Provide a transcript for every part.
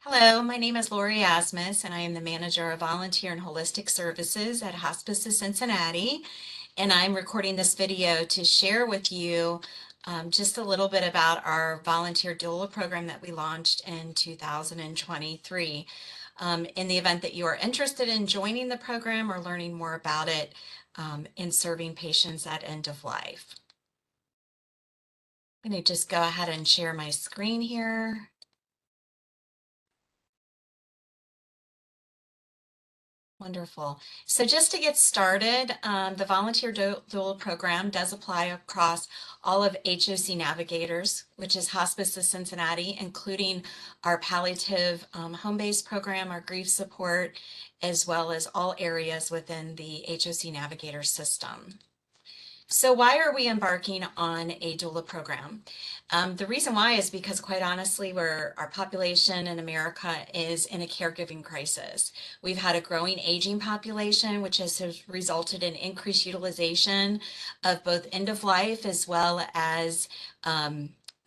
Hello, my name is Lori Asmus, and I am the manager of volunteer and holistic services at Hospice of Cincinnati. And I'm recording this video to share with you just a little bit about our volunteer doula program that we launched in 2023. In the event that you are interested in joining the program or learning more about it in serving patients at end of life. I'm going to just go ahead and share my screen here. Wonderful. So just to get started, the Volunteer Doula program does apply across all of HOC Navigators, which is Hospice of Cincinnati, including our palliative home-based program, our grief support, as well as all areas within the HOC Navigator system. So why are we embarking on a doula program? The reason why is because, quite honestly, our population in America is in a caregiving crisis. We've had a growing aging population, which has resulted in increased utilization of both end of life as well as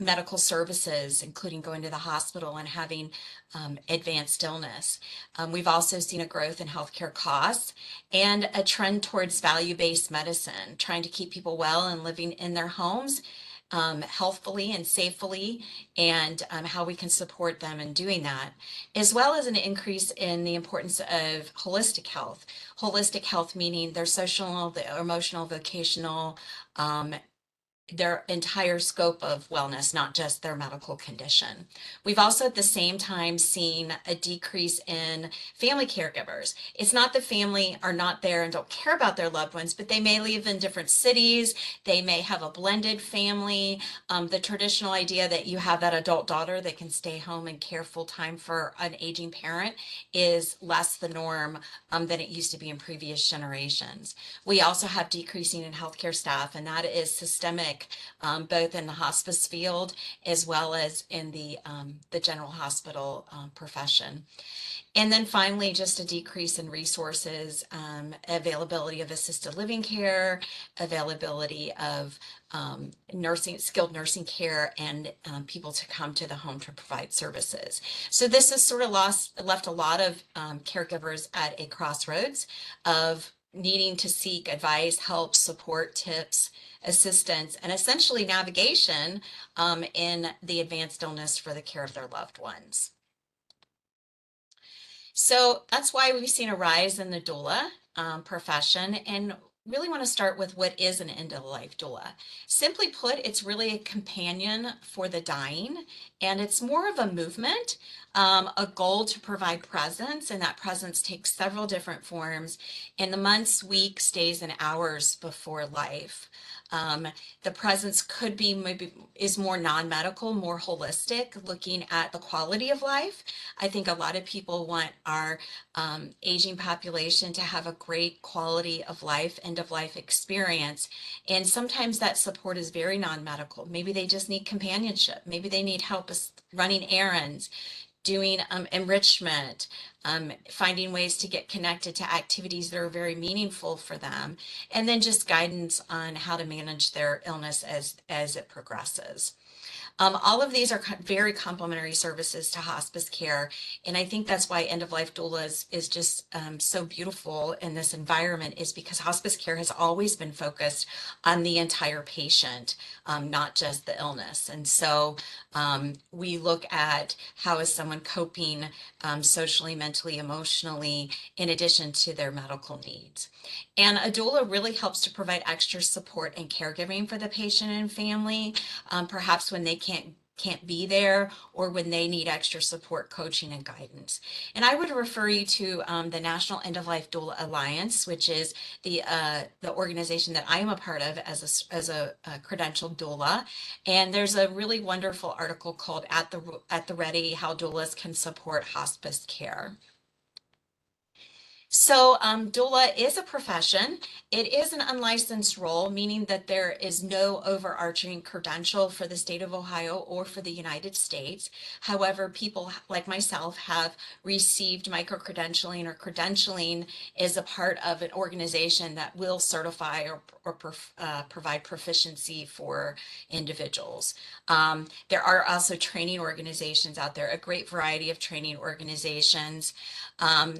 medical services, including going to the hospital and having advanced illness. We've also seen a growth in healthcare costs and a trend towards value-based medicine, trying to keep people well and living in their homes healthfully and safely, and how we can support them in doing that, as well as an increase in the importance of holistic health. Holistic health meaning their social, their emotional, vocational, their entire scope of wellness, not just their medical condition. We've also at the same time seen a decrease in family caregivers. It's not the family are not there and don't care about their loved ones, but they may live in different cities. They may have a blended family. The traditional idea that you have that adult daughter that can stay home and care full time for an aging parent is less the norm than it used to be in previous generations. We also have decreasing in healthcare staff, and that is systemic, both in the hospice field as well as in the general hospital profession. And then finally, just a decrease in resources, availability of assisted living care, availability of skilled nursing care, and people to come to the home to provide services. So this has sort of left a lot of caregivers at a crossroads of needing to seek advice, help, support, tips, assistance, and essentially navigation in the advanced illness for the care of their loved ones. So that's why we've seen a rise in the doula profession, and really want to start with what is an end of life doula. Simply put, it's really a companion for the dying, and it's more of a movement, a goal to provide presence, and that presence takes several different forms in the months, weeks, days, and hours before life. The presence could be is more non-medical, more holistic, looking at the quality of life. I think a lot of people want our aging population to have a great quality of life, end of life experience. And sometimes that support is very non-medical. Maybe they just need companionship. Maybe they need help running errands, doing enrichment, finding ways to get connected to activities that are very meaningful for them, and then just guidance on how to manage their illness as it progresses. All of these are very complementary services to hospice care, and I think that's why end-of-life doulas is just so beautiful in this environment, is because hospice care has always been focused on the entire patient, not just the illness. And so we look at how is someone coping socially, mentally, emotionally, in addition to their medical needs. And a doula really helps to provide extra support and caregiving for the patient and family, perhaps when they can't be there or when they need extra support, coaching, and guidance. And I would refer you to the National End of Life Doula Alliance, which is the organization that I am a part of as a credentialed doula. And there's a really wonderful article called "At the Ready: How Doulas Can Support Hospice Care." So, doula is a profession. It is an unlicensed role, meaning that there is no overarching credential for the state of Ohio or for the United States. However, people like myself have received micro-credentialing, or credentialing is a part of an organization that will certify or provide proficiency for individuals. There are also training organizations out there, a great variety of training organizations,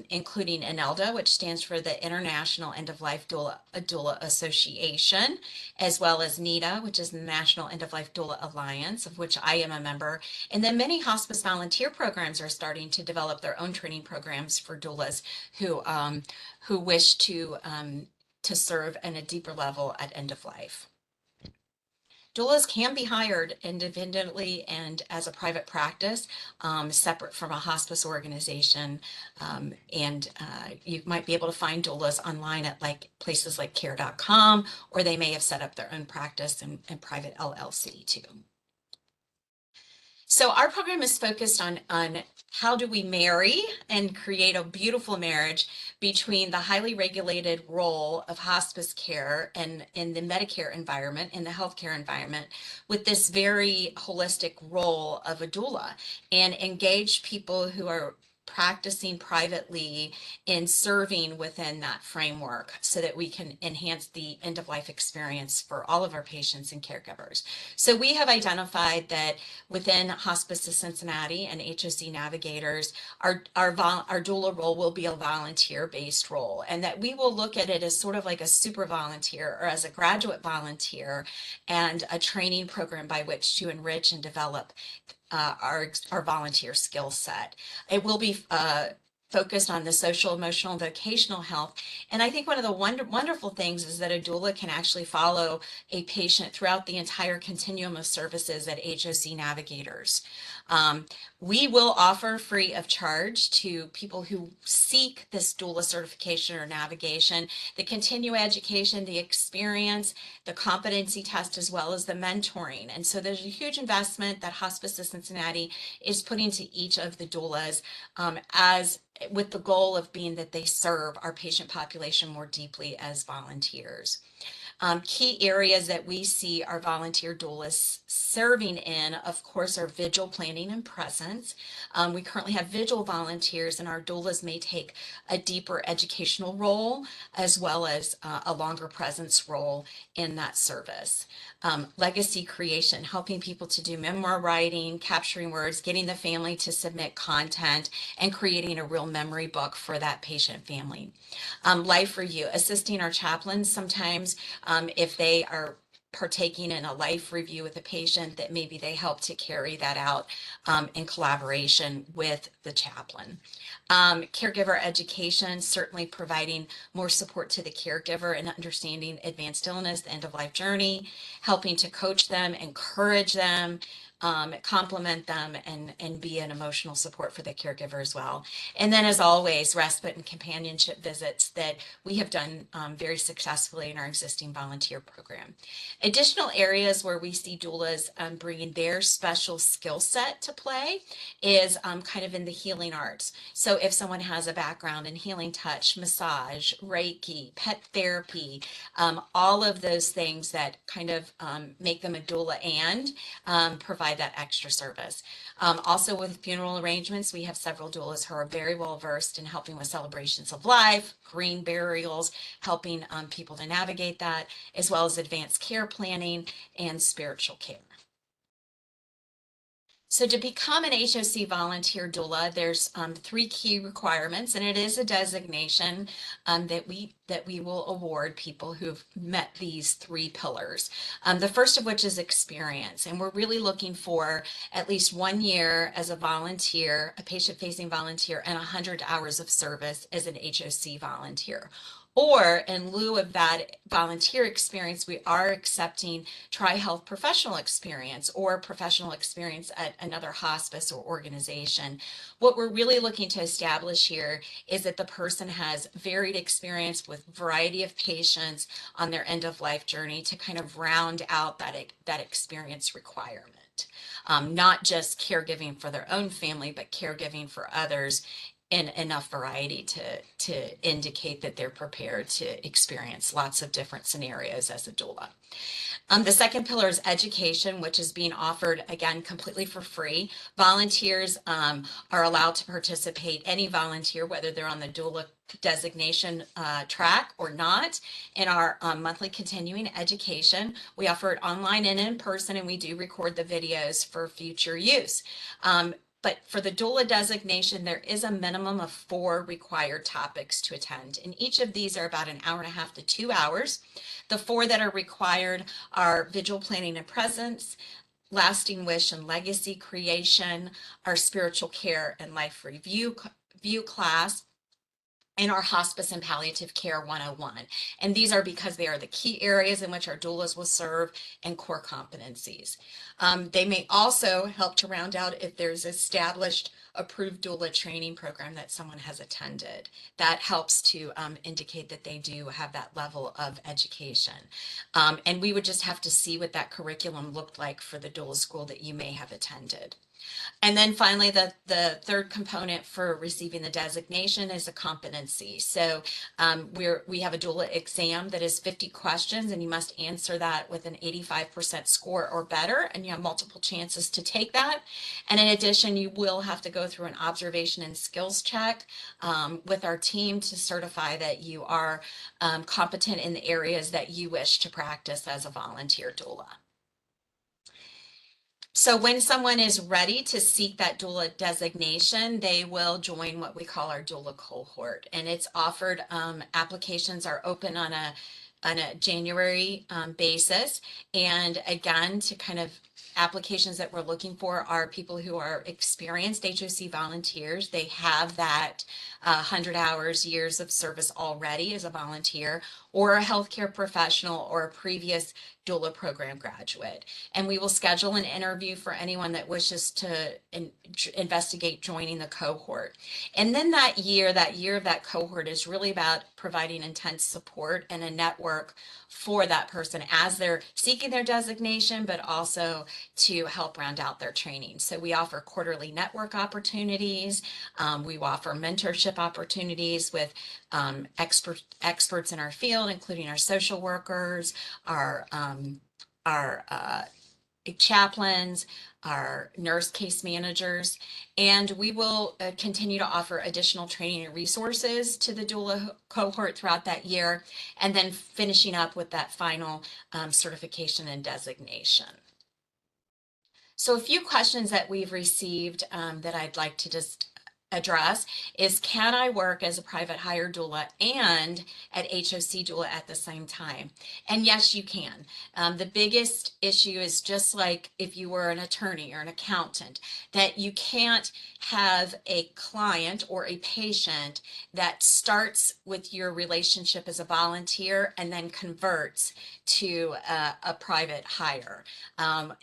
including INELDA, which stands for the International End of Life Doula Association, as well as NEDA, which is the National End of Life Doula Alliance, of which I am a member. And then many hospice volunteer programs are starting to develop their own training programs for doulas who wish to serve in a deeper level at end of life. Doulas can be hired independently and as a private practice, separate from a hospice organization. You might be able to find doulas online at places like care.com, or they may have set up their own practice and private LLC too. So our program is focused on how do we marry and create a beautiful marriage between the highly regulated role of hospice care and in the Medicare environment, in the healthcare environment, with this very holistic role of a doula, and engage people who are practicing privately in serving within that framework so that we can enhance the end of life experience for all of our patients and caregivers. So we have identified that within Hospice of Cincinnati and HOC navigators, our doula role will be a volunteer-based role, and that we will look at it as sort of like a super volunteer or as a graduate volunteer, and a training program by which to enrich and develop our volunteer skill set. It will be focused on the social, emotional, and vocational health. And I think one of the wonderful things is that a doula can actually follow a patient throughout the entire continuum of services at HOC Navigators. We will offer free of charge to people who seek this doula certification or navigation, the continuing education, the experience, the competency test, as well as the mentoring. And so there's a huge investment that Hospice of Cincinnati is putting to each of the doulas, as with the goal of being that they serve our patient population more deeply as volunteers. Key areas that we see our volunteer doulas serving in, of course, are vigil planning and presence. We currently have vigil volunteers, and our doulas may take a deeper educational role as well as a longer presence role in that service. Legacy creation, helping people to do memoir writing, capturing words, getting the family to submit content, and creating a real memory book for that patient family. Life review, assisting our chaplains sometimes if they are partaking in a life review with a patient, that maybe they help to carry that out in collaboration with the chaplain. Caregiver education, certainly providing more support to the caregiver and understanding advanced illness, the end of life journey, helping to coach them, encourage them, complement them, and be an emotional support for the caregiver as well. And then, as always, respite and companionship visits that we have done very successfully in our existing volunteer program. Additional areas where we see doulas bringing their special skill set to play is kind of in the healing arts. So if someone has a background in healing touch, massage, Reiki, pet therapy, all of those things that kind of make them a doula and provide that extra service. Also with funeral arrangements, we have several doulas who are very well versed in helping with celebrations of life, green burials, helping people to navigate that, as well as advanced care planning and spiritual care. So to become an HOC volunteer doula, there's 3 key requirements, and it is a designation that we will award people who've met these 3 pillars. The first of which is experience, and we're really looking for at least 1 year as a volunteer, a patient-facing volunteer, and 100 hours of service as an HOC volunteer. Or in lieu of that volunteer experience, we are accepting tri-health professional experience or professional experience at another hospice or organization. What we're really looking to establish here is that the person has varied experience with a variety of patients on their end of life journey to kind of round out that experience requirement. Not just caregiving for their own family, but caregiving for others in enough variety to indicate that they're prepared to experience lots of different scenarios as a doula. The second pillar is education, which is being offered, again, completely for free. Volunteers are allowed to participate, any volunteer, whether they're on the doula designation track or not, in our monthly continuing education. We offer it online and in person, and we do record the videos for future use. But for the doula designation, there is a minimum of 4 required topics to attend. And each of these are about 1.5 to 2 hours. The 4 that are required are visual planning and presence, lasting wish and legacy creation, our spiritual care and life review class, and our hospice and palliative care 101. And these are because they are the key areas in which our doulas will serve and core competencies. They may also help to round out if there's established approved doula training program that someone has attended. That helps to indicate that they do have that level of education. And we would just have to see what that curriculum looked like for the doula school that you may have attended. And then finally, the third component for receiving the designation is a competency. So we have a doula exam that is 50 questions, and you must answer that with an 85% score or better, and you have multiple chances to take that. And in addition, you will have to go through an observation and skills check with our team to certify that you are competent in the areas that you wish to practice as a volunteer doula. So when someone is ready to seek that doula designation, they will join what we call our doula cohort, and it's offered. Applications are open on a January basis, and again, to kind of applications that we're looking for are people who are experienced HOC volunteers. They have that 100 hours, years of service already as a volunteer, or a healthcare professional, or a previous doula program graduate. And we will schedule an interview for anyone that wishes to investigate joining the cohort. And then that year of that cohort is really about providing intense support and a network for that person as they're seeking their designation, but also to help round out their training. So we offer quarterly network opportunities. We offer mentorship opportunities with experts in our field, including our social workers, our chaplains, our nurse case managers, and we will continue to offer additional training and resources to the doula cohort throughout that year, and then finishing up with that final certification and designation. So a few questions that we've received that I'd like to just address is, can I work as a private hire doula and at HOC doula at the same time? And yes, you can. The biggest issue is, just like if you were an attorney or an accountant, that you can't have a client or a patient that starts with your relationship as a volunteer and then converts to a private hire.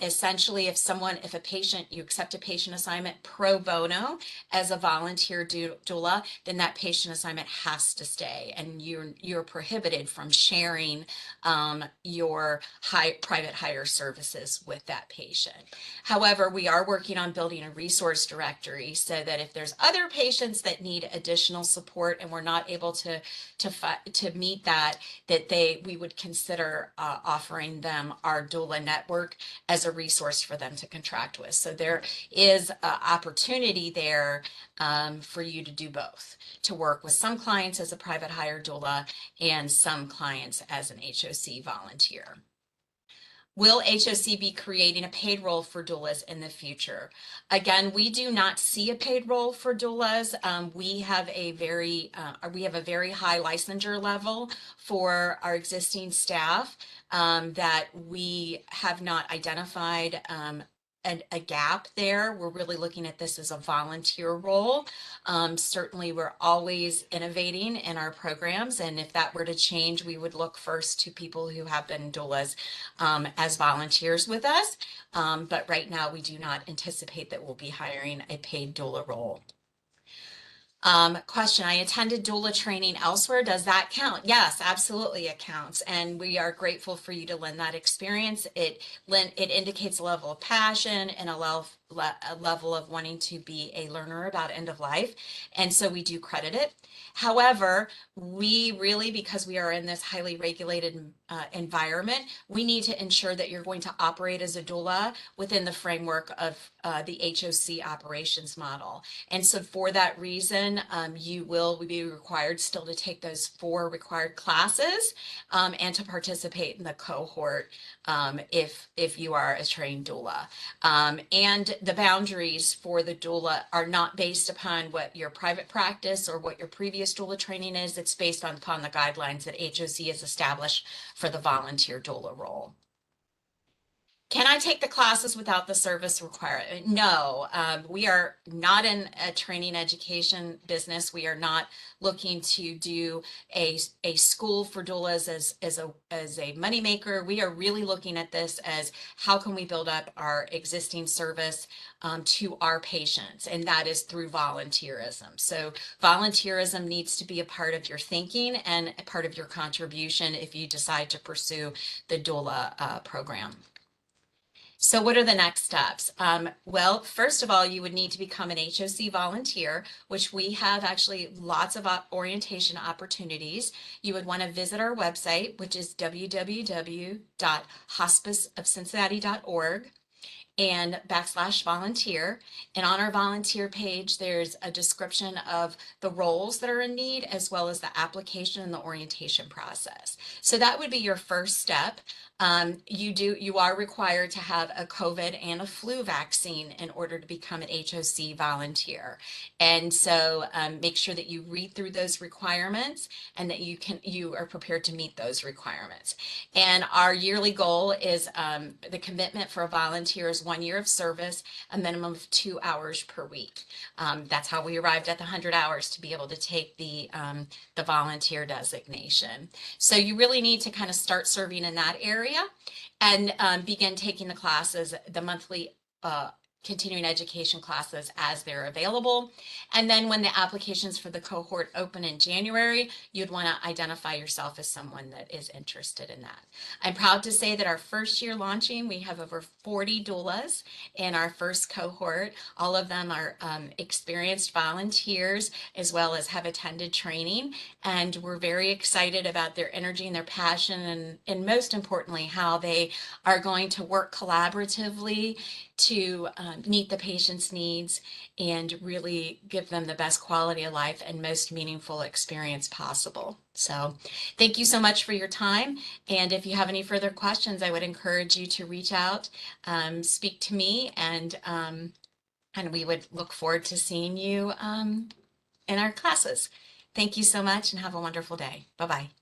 Essentially, if a patient, you accept a patient assignment pro bono as a volunteer doula, then that patient assignment has to stay, and you're prohibited from sharing your private hire services with that patient. However, we are working on building a resource directory so that if there's other patients that need additional support and we're not able to meet that we would consider offering them our doula network as a resource for them to contract with. So there is opportunity there for you to do both, to work with some clients as a private hire doula and some clients as an HOC volunteer. Will HOC be creating a paid role for doulas in the future? Again, we do not see a paid role for doulas. We have a very high licensure level for our existing staff that we have not identified a gap there. We're really looking at this as a volunteer role. Certainly, we're always innovating in our programs, and if that were to change, we would look first to people who have been doulas as volunteers with us. But right now, we do not anticipate that we'll be hiring a paid doula role. Question, I attended doula training elsewhere. Does that count? Yes, absolutely it counts. And we are grateful for you to lend that experience. It indicates a level of passion and a a level of wanting to be a learner about end of life. And so we do credit it. However, we really, because we are in this highly regulated environment, we need to ensure that you're going to operate as a doula within the framework of the HOC operations model. And so for that reason, you will be required still to take those 4 required classes and to participate in the cohort if you are a trained doula. And the boundaries for the doula are not based upon what your private practice or what your previous doula training is. It's based upon the guidelines that HOC has established for the volunteer doula role. Can I take the classes without the service requirement? No, we are not in a training education business. We are not looking to do a school for doulas as a moneymaker. We are really looking at this as how can we build up our existing service to our patients, and that is through volunteerism. So volunteerism needs to be a part of your thinking and a part of your contribution if you decide to pursue the doula program. So what are the next steps? Well, first of all, you would need to become an HOC volunteer, which we have actually lots of orientation opportunities. You would want to visit our website, which is www.hospiceofcincinnati.org and /volunteer. And on our volunteer page, there's a description of the roles that are in need, as well as the application and the orientation process. So that would be your first step. You are required to have a COVID and a flu vaccine in order to become an HOC volunteer. And so make sure that you read through those requirements and that you are prepared to meet those requirements. And our yearly goal is the commitment for a volunteer is 1 year of service, a minimum of 2 hours per week. That's how we arrived at the 100 hours to be able to take the volunteer designation. So you really need to kind of start serving in that area and begin taking the classes, the monthly continuing education classes as they're available. And then when the applications for the cohort open in January, you'd want to identify yourself as someone that is interested in that. I'm proud to say that our first year launching, we have over 40 doulas in our first cohort. All of them are experienced volunteers as well as have attended training. And we're very excited about their energy and their passion and most importantly, how they are going to work collaboratively to meet the patient's needs and really give them the best quality of life and most meaningful experience possible. So thank you so much for your time. And if you have any further questions, I would encourage you to reach out, speak to me, and we would look forward to seeing you in our classes. Thank you so much and have a wonderful day. Bye-bye.